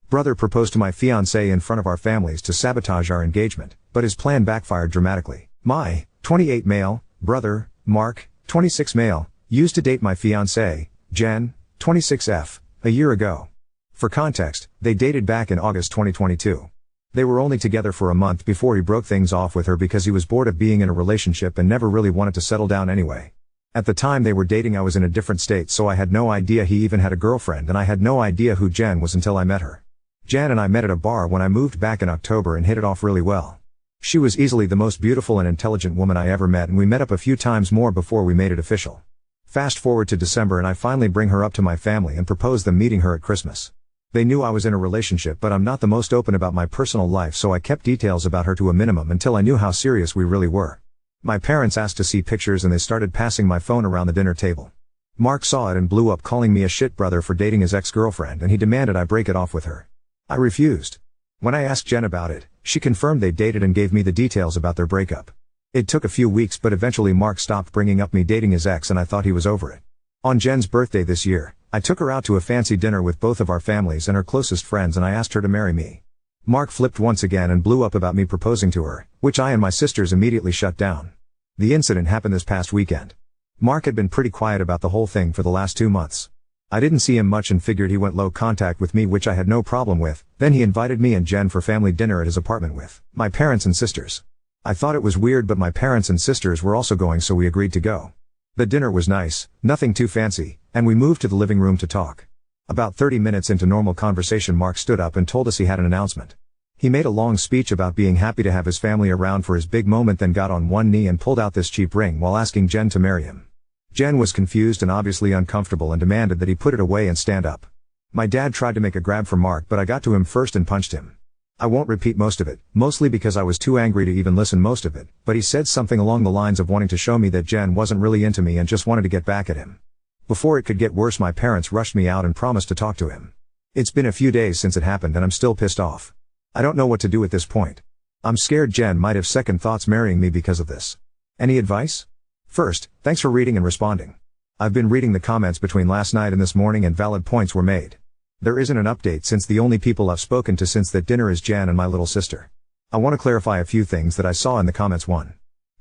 Brother proposed to my fiancée in front of our families to sabotage our engagement, but his plan backfired dramatically. My 28 male brother, Mark, 26 male, used to date my fiancée, Jen, 26F, a year ago. For context, they dated back in August 2022. They were only together for a month before he broke things off with her because he was bored of being in a relationship and never really wanted to settle down anyway. At the time they were dating I was in a different state, so I had no idea he even had a girlfriend, and I had no idea who Jen was until I met her. Jen and I met at a bar when I moved back in October and hit it off really well. She was easily the most beautiful and intelligent woman I ever met, and we met up a few times more before we made it official. Fast forward to December and I finally bring her up to my family and propose them meeting her at Christmas. They knew I was in a relationship, but I'm not the most open about my personal life, so I kept details about her to a minimum until I knew how serious we really were. My parents asked to see pictures and they started passing my phone around the dinner table. Mark saw it and blew up, calling me a shit brother for dating his ex-girlfriend, and he demanded I break it off with her. I refused. When I asked Jen about it, she confirmed they dated and gave me the details about their breakup. It took a few weeks, but eventually Mark stopped bringing up me dating his ex and I thought he was over it. On Jen's birthday this year, I took her out to a fancy dinner with both of our families and her closest friends, and I asked her to marry me. Mark flipped once again and blew up about me proposing to her, which I and my sisters immediately shut down. The incident happened this past weekend. Mark had been pretty quiet about the whole thing for the last 2 months. I didn't see him much and figured he went low contact with me, which I had no problem with. Then he invited me and Jen for family dinner at his apartment with my parents and sisters. I thought it was weird, but my parents and sisters were also going, so we agreed to go. The dinner was nice, nothing too fancy, and we moved to the living room to talk. About 30 minutes into normal conversation, Mark stood up and told us he had an announcement. He made a long speech about being happy to have his family around for his big moment, then got on one knee and pulled out this cheap ring while asking Jen to marry him. Jen was confused and obviously uncomfortable and demanded that he put it away and stand up. My dad tried to make a grab for Mark, but I got to him first and punched him. I won't repeat most of it, mostly because I was too angry to even listen most of it, but he said something along the lines of wanting to show me that Jen wasn't really into me and just wanted to get back at him. Before it could get worse, my parents rushed me out and promised to talk to him. It's been a few days since it happened and I'm still pissed off. I don't know what to do at this point. I'm scared Jen might have second thoughts marrying me because of this. Any advice? First, thanks for reading and responding. I've been reading the comments between last night and this morning and valid points were made. There isn't an update since the only people I've spoken to since that dinner is Jan and my little sister. I want to clarify a few things that I saw in the comments. 1.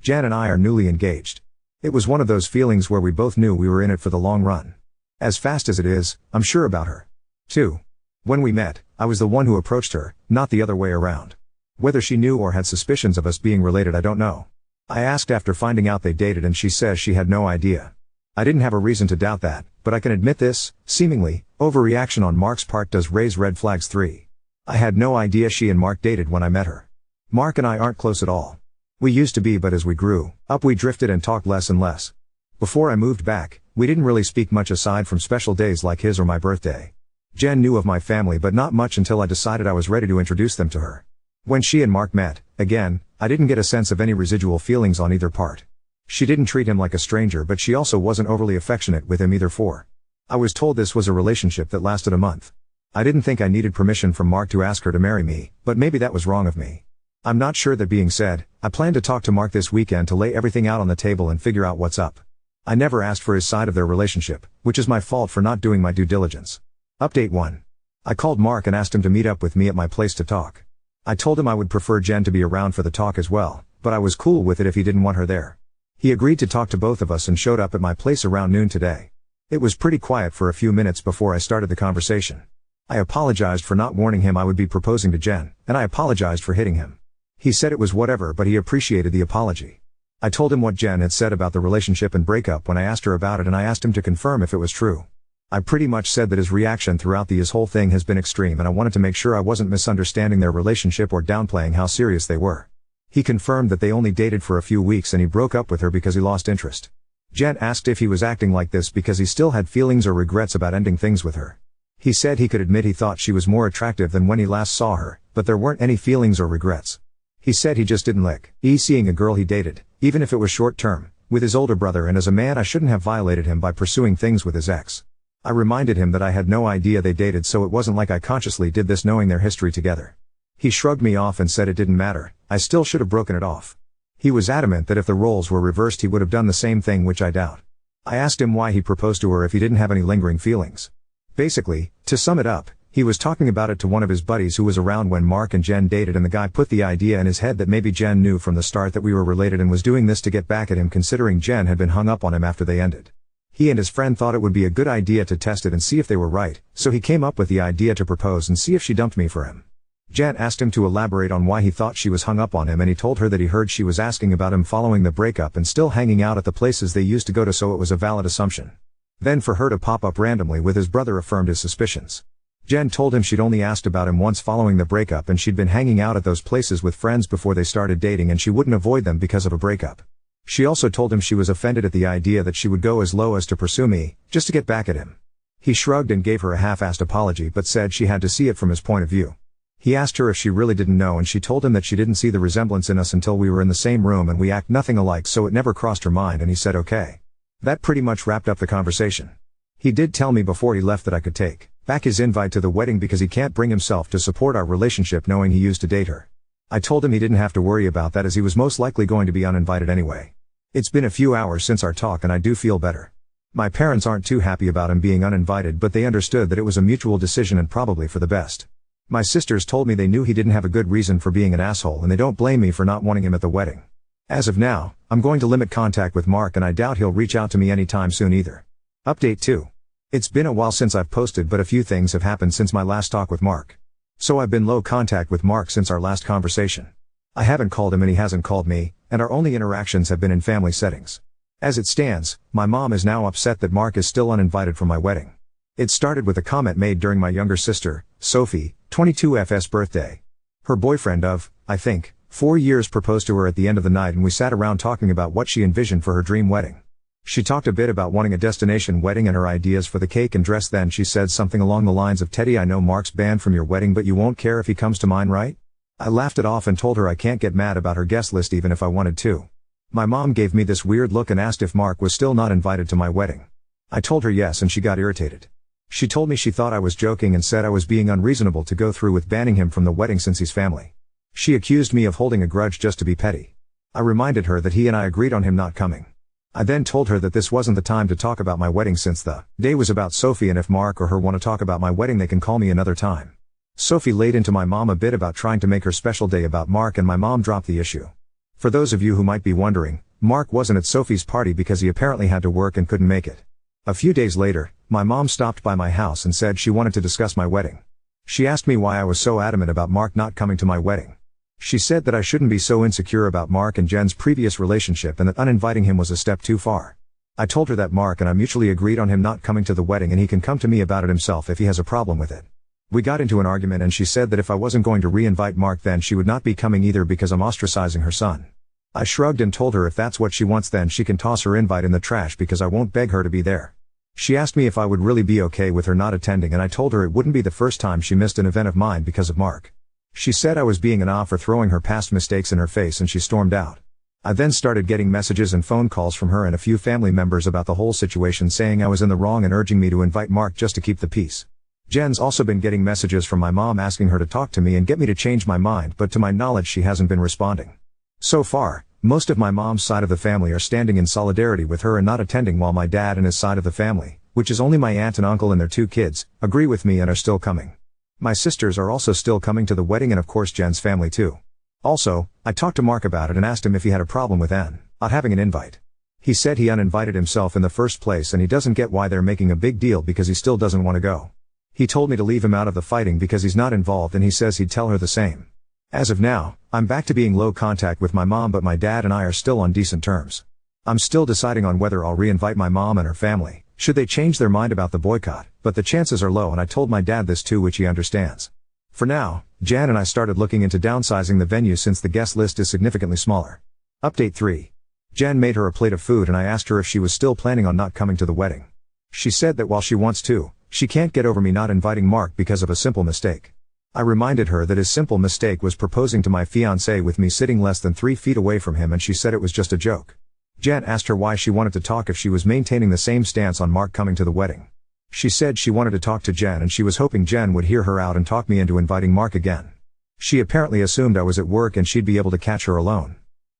Jan and I are newly engaged. It was one of those feelings where we both knew we were in it for the long run. As fast as it is, I'm sure about her. 2. When we met, I was the one who approached her, not the other way around. Whether she knew or had suspicions of us being related, I don't know. I asked after finding out they dated and she says she had no idea. I didn't have a reason to doubt that, but I can admit this, seemingly, overreaction on Mark's part does raise red flags. 3. I had no idea she and Mark dated when I met her. Mark and I aren't close at all. We used to be, but as we grew up we drifted and talked less and less. Before I moved back, we didn't really speak much aside from special days like his or my birthday. Jen knew of my family but not much until I decided I was ready to introduce them to her. When she and Mark met, again, I didn't get a sense of any residual feelings on either part. She didn't treat him like a stranger, but she also wasn't overly affectionate with him either. 4. I was told this was a relationship that lasted a month. I didn't think I needed permission from Mark to ask her to marry me, but maybe that was wrong of me. I'm not sure. That being said, I plan to talk to Mark this weekend to lay everything out on the table and figure out what's up. I never asked for his side of their relationship, which is my fault for not doing my due diligence. Update 1. I called Mark and asked him to meet up with me at my place to talk. I told him I would prefer Jen to be around for the talk as well, but I was cool with it if he didn't want her there. He agreed to talk to both of us and showed up at my place around noon today. It was pretty quiet for a few minutes before I started the conversation. I apologized for not warning him I would be proposing to Jen, and I apologized for hitting him. He said it was whatever, but he appreciated the apology. I told him what Jen had said about the relationship and breakup when I asked her about it, and I asked him to confirm if it was true. I pretty much said that his reaction throughout this whole thing has been extreme, and I wanted to make sure I wasn't misunderstanding their relationship or downplaying how serious they were. He confirmed that they only dated for a few weeks and he broke up with her because he lost interest. Jen asked if he was acting like this because he still had feelings or regrets about ending things with her. He said he could admit he thought she was more attractive than when he last saw her, but there weren't any feelings or regrets. He said he just didn't like seeing a girl he dated, even if it was short term, with his older brother, and as a man I shouldn't have violated him by pursuing things with his ex. I reminded him that I had no idea they dated, so it wasn't like I consciously did this knowing their history together. He shrugged me off and said it didn't matter, I still should have broken it off. He was adamant that if the roles were reversed he would have done the same thing, which I doubt. I asked him why he proposed to her if he didn't have any lingering feelings. Basically, to sum it up, He was talking about it to one of his buddies who was around when Mark and Jen dated, and the guy put the idea in his head that maybe Jen knew from the start that we were related and was doing this to get back at him, considering Jen had been hung up on him after they ended. He and his friend thought it would be a good idea to test it and see if they were right, so he came up with the idea to propose and see if she dumped me for him. Jen asked him to elaborate on why he thought she was hung up on him, and he told her that he heard she was asking about him following the breakup and still hanging out at the places they used to go to, so it was a valid assumption. Then for her to pop up randomly with his brother affirmed his suspicions. Jen told him she'd only asked about him once following the breakup, and she'd been hanging out at those places with friends before they started dating, and she wouldn't avoid them because of a breakup. She also told him she was offended at the idea that she would go as low as to pursue me, just to get back at him. He shrugged and gave her a half-assed apology, but said she had to see it from his point of view. He asked her if she really didn't know, and she told him that she didn't see the resemblance in us until we were in the same room and we act nothing alike, so it never crossed her mind, and he said okay. That pretty much wrapped up the conversation. He did tell me before he left that I could take back his invite to the wedding because he can't bring himself to support our relationship knowing he used to date her. I told him he didn't have to worry about that as he was most likely going to be uninvited anyway. It's been a few hours since our talk and I do feel better. My parents aren't too happy about him being uninvited, but they understood that it was a mutual decision and probably for the best. My sisters told me they knew he didn't have a good reason for being an asshole, and they don't blame me for not wanting him at the wedding. As of now, I'm going to limit contact with Mark, and I doubt he'll reach out to me anytime soon either. Update 2. It's been a while since I've posted, but a few things have happened since my last talk with Mark. So I've been low contact with Mark since our last conversation. I haven't called him and he hasn't called me, and our only interactions have been in family settings. As it stands, my mom is now upset that Mark is still uninvited from my wedding. It started with a comment made during my younger sister, Sophie, 22's birthday. Her boyfriend of, I think, 4 years proposed to her at the end of the night, and we sat around talking about what she envisioned for her dream wedding. She talked a bit about wanting a destination wedding and her ideas for the cake and dress. Then she said something along the lines of, "Teddy, I know Mark's banned from your wedding, but you won't care if he comes to mine, right?" I laughed it off and told her I can't get mad about her guest list even if I wanted to. My mom gave me this weird look and asked if Mark was still not invited to my wedding. I told her yes, and she got irritated. She told me she thought I was joking and said I was being unreasonable to go through with banning him from the wedding since he's family. She accused me of holding a grudge just to be petty. I reminded her that he and I agreed on him not coming. I then told her that this wasn't the time to talk about my wedding since the day was about Sophie, and if Mark or her want to talk about my wedding they can call me another time. Sophie laid into my mom a bit about trying to make her special day about Mark, and my mom dropped the issue. For those of you who might be wondering, Mark wasn't at Sophie's party because he apparently had to work and couldn't make it. A few days later, my mom stopped by my house and said she wanted to discuss my wedding. She asked me why I was so adamant about Mark not coming to my wedding. She said that I shouldn't be so insecure about Mark and Jen's previous relationship and that uninviting him was a step too far. I told her that Mark and I mutually agreed on him not coming to the wedding, and he can come to me about it himself if he has a problem with it. We got into an argument and she said that if I wasn't going to re-invite Mark then she would not be coming either because I'm ostracizing her son. I shrugged and told her if that's what she wants then she can toss her invite in the trash because I won't beg her to be there. She asked me if I would really be okay with her not attending, and I told her it wouldn't be the first time she missed an event of mine because of Mark. She said I was being an off for throwing her past mistakes in her face, and she stormed out. I then started getting messages and phone calls from her and a few family members about the whole situation, saying I was in the wrong and urging me to invite Mark just to keep the peace. Jen's also been getting messages from my mom asking her to talk to me and get me to change my mind, but to my knowledge she hasn't been responding. So far, most of my mom's side of the family are standing in solidarity with her and not attending, while my dad and his side of the family, which is only my aunt and uncle and their 2 kids, agree with me and are still coming. My sisters are also still coming to the wedding, and of course Jen's family too. Also, I talked to Mark about it and asked him if he had a problem with not having an invite. He said he uninvited himself in the first place and he doesn't get why they're making a big deal because he still doesn't want to go. He told me to leave him out of the fighting because he's not involved, and he says he'd tell her the same. As of now, I'm back to being low contact with my mom, but my dad and I are still on decent terms. I'm still deciding on whether I'll re-invite my mom and her family, should they change their mind about the boycott, but the chances are low, and I told my dad this too, which he understands. For now, Jan and I started looking into downsizing the venue since the guest list is significantly smaller. Update 3. Jan made her a plate of food and I asked her if she was still planning on not coming to the wedding. She said that while she wants to, she can't get over me not inviting Mark because of a simple mistake. I reminded her that his simple mistake was proposing to my fiancée with me sitting less than 3 feet away from him, and she said it was just a joke. Jan asked her why she wanted to talk if she was maintaining the same stance on Mark coming to the wedding. She said she wanted to talk to Jen and she was hoping Jen would hear her out and talk me into inviting Mark again. She apparently assumed I was at work and she'd be able to catch her alone.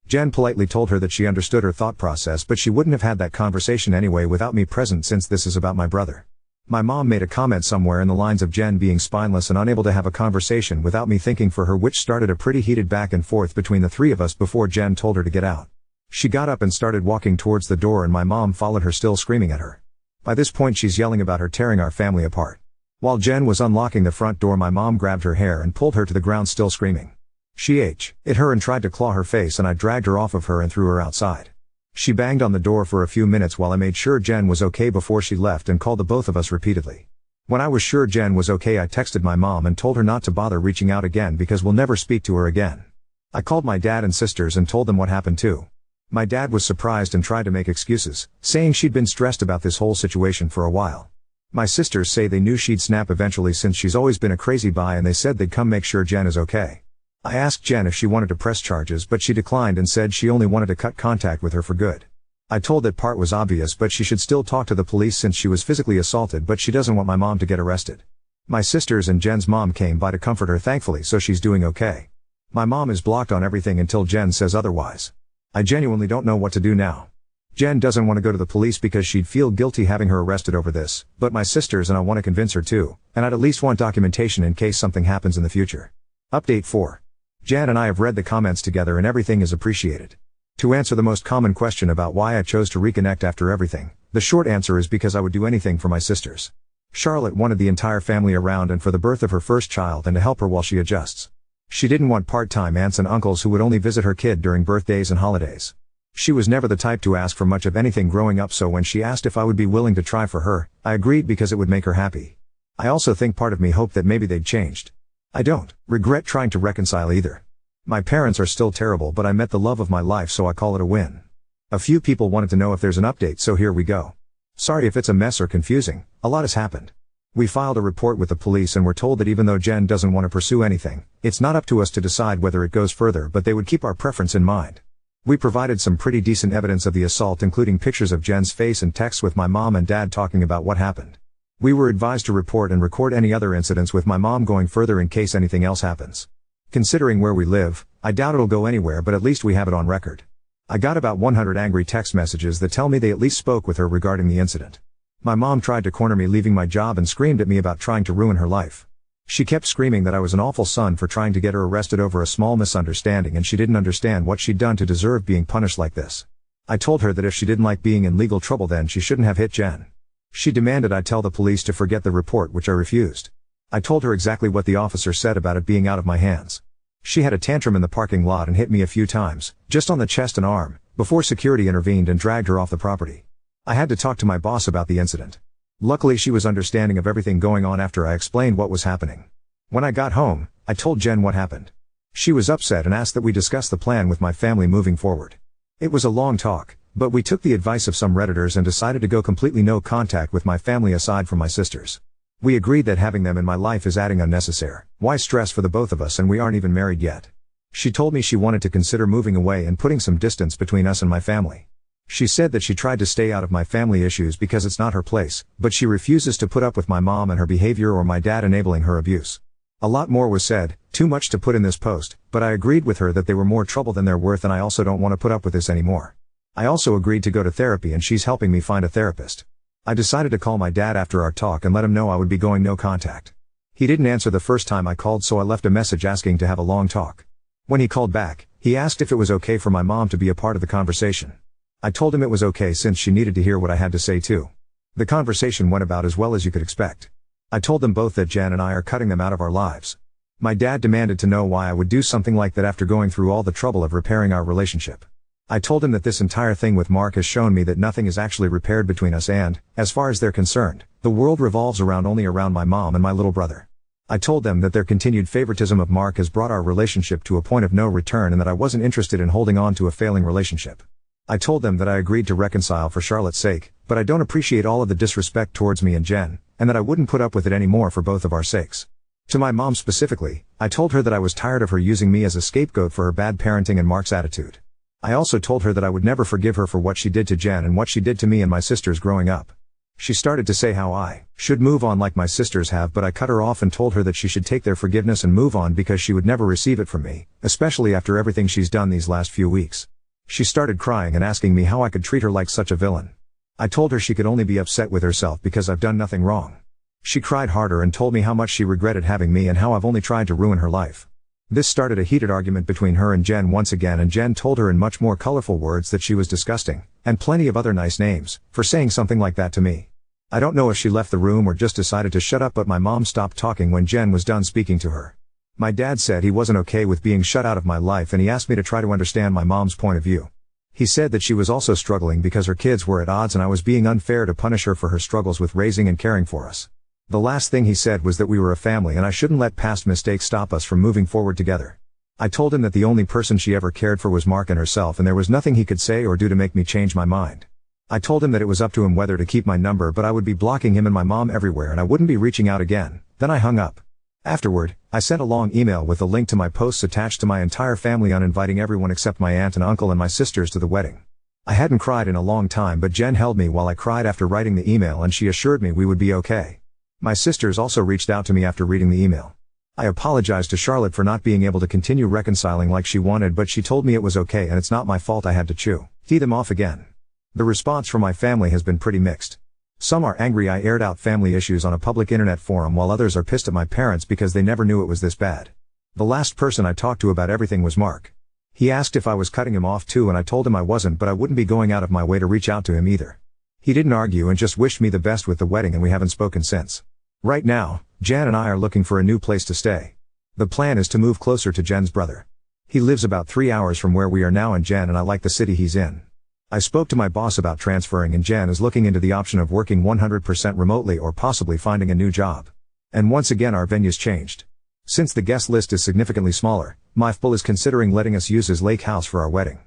Jen politely told her that she understood her thought process, but she wouldn't have had that conversation anyway without me present since this is about my brother. My mom made a comment somewhere in the lines of Jen being spineless and unable to have a conversation without me thinking for her, which started a pretty heated back and forth between the three of us before Jen told her to get out. She got up and started walking towards the door, and my mom followed her, still screaming at her. By this point she's yelling about her tearing our family apart. While Jen was unlocking the front door, my mom grabbed her hair and pulled her to the ground, still screaming. She hit her and tried to claw her face, and I dragged her off of her and threw her outside. She banged on the door for a few minutes while I made sure Jen was okay before she left and called the both of us repeatedly. When I was sure Jen was okay, I texted my mom and told her not to bother reaching out again because we'll never speak to her again. I called my dad and sisters and told them what happened too. My dad was surprised and tried to make excuses, saying she'd been stressed about this whole situation for a while. My sisters say they knew she'd snap eventually since she's always been a crazy bi, and they said they'd come make sure Jen is okay. I asked Jen if she wanted to press charges, but she declined and said she only wanted to cut contact with her for good. I told that part was obvious, but she should still talk to the police since she was physically assaulted, but she doesn't want my mom to get arrested. My sisters and Jen's mom came by to comfort her, thankfully, so she's doing okay. My mom is blocked on everything until Jen says otherwise. I genuinely don't know what to do now. Jen doesn't want to go to the police because she'd feel guilty having her arrested over this, but my sisters and I want to convince her to, and I'd at least want documentation in case something happens in the future. Update 4. Jan and I have read the comments together and everything is appreciated. To answer the most common question about why I chose to reconnect after everything, the short answer is because I would do anything for my sisters. Charlotte wanted the entire family around and for the birth of her first child and to help her while she adjusts. She didn't want part-time aunts and uncles who would only visit her kid during birthdays and holidays. She was never the type to ask for much of anything growing up, so when she asked if I would be willing to try for her, I agreed because it would make her happy. I also think part of me hoped that maybe they'd changed. I don't regret trying to reconcile either. My parents are still terrible, but I met the love of my life, so I call it a win. A few people wanted to know if there's an update, so here we go. Sorry if it's a mess or confusing, a lot has happened. We filed a report with the police and were told that even though Jen doesn't want to pursue anything, it's not up to us to decide whether it goes further, but they would keep our preference in mind. We provided some pretty decent evidence of the assault, including pictures of Jen's face and texts with my mom and dad talking about what happened. We were advised to report and record any other incidents, with my mom going further in case anything else happens. Considering where we live, I doubt it'll go anywhere, but at least we have it on record. I got about 100 angry text messages that tell me they at least spoke with her regarding the incident. My mom tried to corner me leaving my job and screamed at me about trying to ruin her life. She kept screaming that I was an awful son for trying to get her arrested over a small misunderstanding, and she didn't understand what she'd done to deserve being punished like this. I told her that if she didn't like being in legal trouble, then she shouldn't have hit Jen. She demanded I tell the police to forget the report, which I refused. I told her exactly what the officer said about it being out of my hands. She had a tantrum in the parking lot and hit me a few times, just on the chest and arm, before security intervened and dragged her off the property. I had to talk to my boss about the incident. Luckily she was understanding of everything going on after I explained what was happening. When I got home, I told Jen what happened. She was upset and asked that we discuss the plan with my family moving forward. It was a long talk, but we took the advice of some Redditors and decided to go completely no contact with my family aside from my sisters. We agreed that having them in my life is adding unnecessary why stress for the both of us, and we aren't even married yet. She told me she wanted to consider moving away and putting some distance between us and my family. She said that she tried to stay out of my family issues because it's not her place, but she refuses to put up with my mom and her behavior or my dad enabling her abuse. A lot more was said, too much to put in this post, but I agreed with her that they were more trouble than they're worth, and I also don't want to put up with this anymore. I also agreed to go to therapy, and she's helping me find a therapist. I decided to call my dad after our talk and let him know I would be going no contact. He didn't answer the first time I called, so I left a message asking to have a long talk. When he called back, he asked if it was okay for my mom to be a part of the conversation. I told him it was okay since she needed to hear what I had to say too. The conversation went about as well as you could expect. I told them both that Jen and I are cutting them out of our lives. My dad demanded to know why I would do something like that after going through all the trouble of repairing our relationship. I told him that this entire thing with Mark has shown me that nothing is actually repaired between us, and, as far as they're concerned, the world revolves only around my mom and my little brother. I told them that their continued favoritism of Mark has brought our relationship to a point of no return and that I wasn't interested in holding on to a failing relationship. I told them that I agreed to reconcile for Charlotte's sake, but I don't appreciate all of the disrespect towards me and Jen, and that I wouldn't put up with it anymore for both of our sakes. To my mom specifically, I told her that I was tired of her using me as a scapegoat for her bad parenting and Mark's attitude. I also told her that I would never forgive her for what she did to Jen and what she did to me and my sisters growing up. She started to say how I should move on like my sisters have, but I cut her off and told her that she should take their forgiveness and move on because she would never receive it from me, especially after everything she's done these last few weeks. She started crying and asking me how I could treat her like such a villain. I told her she could only be upset with herself because I've done nothing wrong. She cried harder and told me how much she regretted having me and how I've only tried to ruin her life. This started a heated argument between her and Jen once again, and Jen told her in much more colorful words that she was disgusting, and plenty of other nice names, for saying something like that to me. I don't know if she left the room or just decided to shut up, but my mom stopped talking when Jen was done speaking to her. My dad said he wasn't okay with being shut out of my life, and he asked me to try to understand my mom's point of view. He said that she was also struggling because her kids were at odds and I was being unfair to punish her for her struggles with raising and caring for us. The last thing he said was that we were a family and I shouldn't let past mistakes stop us from moving forward together. I told him that the only person she ever cared for was Mark and herself, and there was nothing he could say or do to make me change my mind. I told him that it was up to him whether to keep my number, but I would be blocking him and my mom everywhere and I wouldn't be reaching out again. Then I hung up. Afterward, I sent a long email with a link to my posts attached to my entire family, uninviting everyone except my aunt and uncle and my sisters to the wedding. I hadn't cried in a long time, but Jen held me while I cried after writing the email, and she assured me we would be okay. My sisters also reached out to me after reading the email. I apologized to Charlotte for not being able to continue reconciling like she wanted, but she told me it was okay and it's not my fault I had to tee them off again. The response from my family has been pretty mixed. Some are angry I aired out family issues on a public internet forum, while others are pissed at my parents because they never knew it was this bad. The last person I talked to about everything was Mark. He asked if I was cutting him off too, and I told him I wasn't, but I wouldn't be going out of my way to reach out to him either. He didn't argue and just wished me the best with the wedding, and we haven't spoken since. Right now, Jan and I are looking for a new place to stay. The plan is to move closer to Jen's brother. He lives about 3 hours from where we are now, and Jen and I like the city he's in. I spoke to my boss about transferring, and Jen is looking into the option of working 100% remotely or possibly finding a new job. And once again our venue's changed. Since the guest list is significantly smaller, my FBL is considering letting us use his lake house for our wedding.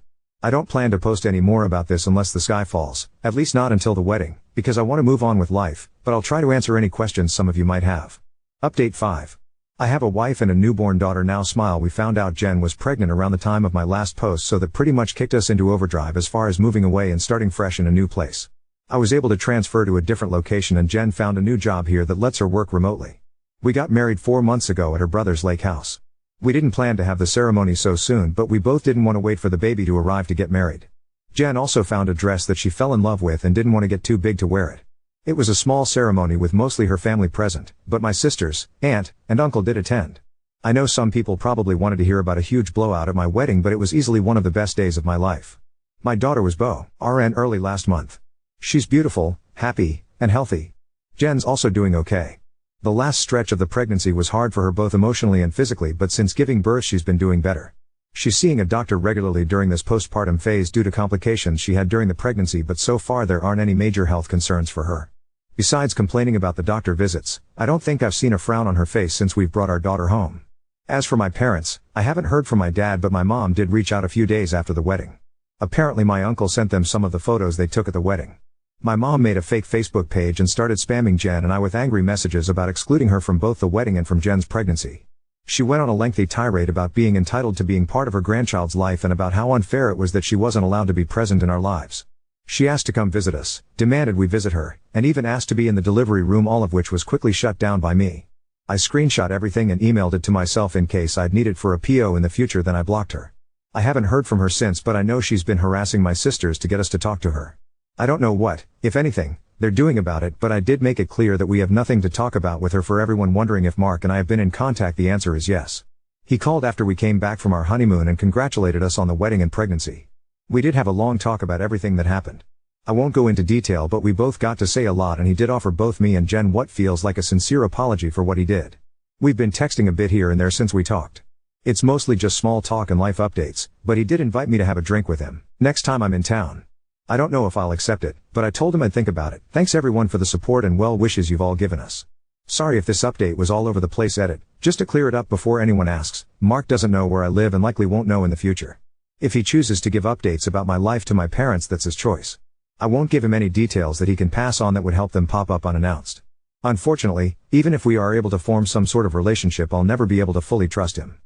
I don't plan to post any more about this unless the sky falls, at least not until the wedding, because I want to move on with life, but I'll try to answer any questions some of you might have. Update 5. I have a wife and a newborn daughter now. Smile. We found out Jen was pregnant around the time of my last post, so that pretty much kicked us into overdrive as far as moving away and starting fresh in a new place. I was able to transfer to a different location, and Jen found a new job here that lets her work remotely. We got married 4 months ago at her brother's lake house. We didn't plan to have the ceremony so soon, but we both didn't want to wait for the baby to arrive to get married. Jen also found a dress that she fell in love with and didn't want to get too big to wear it. It was a small ceremony with mostly her family present, but my sisters, aunt, and uncle did attend. I know some people probably wanted to hear about a huge blowout at my wedding, but it was easily one of the best days of my life. My daughter was Beau RN early last month. She's beautiful, happy, and healthy. Jen's also doing okay. The last stretch of the pregnancy was hard for her both emotionally and physically, but since giving birth she's been doing better. She's seeing a doctor regularly during this postpartum phase due to complications she had during the pregnancy, but so far there aren't any major health concerns for her. Besides complaining about the doctor visits, I don't think I've seen a frown on her face since we've brought our daughter home. As for my parents, I haven't heard from my dad, but my mom did reach out a few days after the wedding. Apparently my uncle sent them some of the photos they took at the wedding. My mom made a fake Facebook page and started spamming Jen and I with angry messages about excluding her from both the wedding and from Jen's pregnancy. She went on a lengthy tirade about being entitled to being part of her grandchild's life and about how unfair it was that she wasn't allowed to be present in our lives. She asked to come visit us, demanded we visit her, and even asked to be in the delivery room, all of which was quickly shut down by me. I screenshot everything and emailed it to myself in case I'd need it for a PO in the future, then I blocked her. I haven't heard from her since, but I know she's been harassing my sisters to get us to talk to her. I don't know what, if anything, they're doing about it, but I did make it clear that we have nothing to talk about with her. For everyone wondering if Mark and I have been in contact, the answer is yes. He called after we came back from our honeymoon and congratulated us on the wedding and pregnancy. We did have a long talk about everything that happened. I won't go into detail, but we both got to say a lot, and he did offer both me and Jen what feels like a sincere apology for what he did. We've been texting a bit here and there since we talked. It's mostly just small talk and life updates, but he did invite me to have a drink with him next time I'm in town. I don't know if I'll accept it, but I told him I'd think about it. Thanks everyone for the support and well wishes you've all given us. Sorry if this update was all over the place. Edit. Just to clear it up before anyone asks, Mark doesn't know where I live and likely won't know in the future. If he chooses to give updates about my life to my parents, that's his choice. I won't give him any details that he can pass on that would help them pop up unannounced. Unfortunately, even if we are able to form some sort of relationship, I'll never be able to fully trust him.